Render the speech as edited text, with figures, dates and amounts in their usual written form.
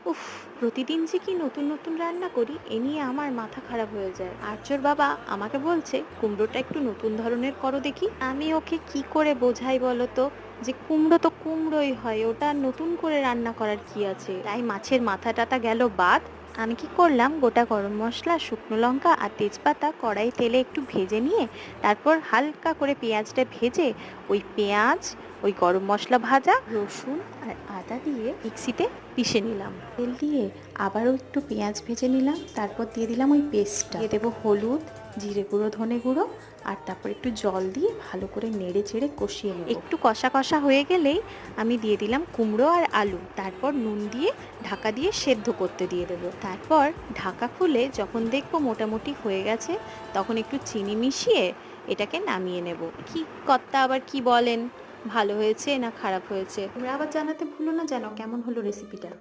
উফ! প্রতিদিন যে কি নতুন নতুন রান্না করি এ নিয়ে আমার মাথা খারাপ হয়ে যায়। আর্যর বাবা আমাকে বলছে কুমড়োটা একটু নতুন ধরনের করো দেখি। আমি ওকে কি করে বোঝাই বলো তো, যে কুমড়ো তো কুমড়োই হয়, ওটা আর নতুন করে রান্না করার কি আছে। তাই মাছের মাথা টাথা গেল বাদ। আমি কি করলাম, গোটা গরম মসলা, শুকনো লঙ্কা আর তেজপাতা কড়াই তেলে একটু ভেজে নিয়ে তারপর হালকা করে পেঁয়াজটা ভেজে ওই পেঁয়াজ, ওই গরম মসলা ভাজা, রসুন আর আদা দিয়ে মিক্সিতে পিষে নিলাম। তেল দিয়ে আবারও একটু পেঁয়াজ ভেজে নিলাম, তারপর দিয়ে দিলাম ওই পেস্টটা, দিয়ে দেবো হলুদ, জিরে গুঁড়ো, ধনে গুঁড়ো, আর তারপর একটু জল দিয়ে ভালো করে নেড়ে চেড়ে কষিয়ে নেব। একটু কষা কষা হয়ে গেলেই আমি দিয়ে দিলাম কুমড়ো আর আলু, তারপর নুন দিয়ে ঢাকা দিয়ে সেদ্ধ করতে দিয়ে দেবো। তারপর ঢাকা খুলে যখন দেখবো মোটামুটি হয়ে গেছে, তখন একটু চিনি মিশিয়ে এটাকে নামিয়ে নেব। কি কর্তা আবার কি বলেন, ভালো হয়েছে না খারাপ হয়েছে, তোমরা আবার জানাতে ভুলো না যেন কেমন হলো রেসিপিটা।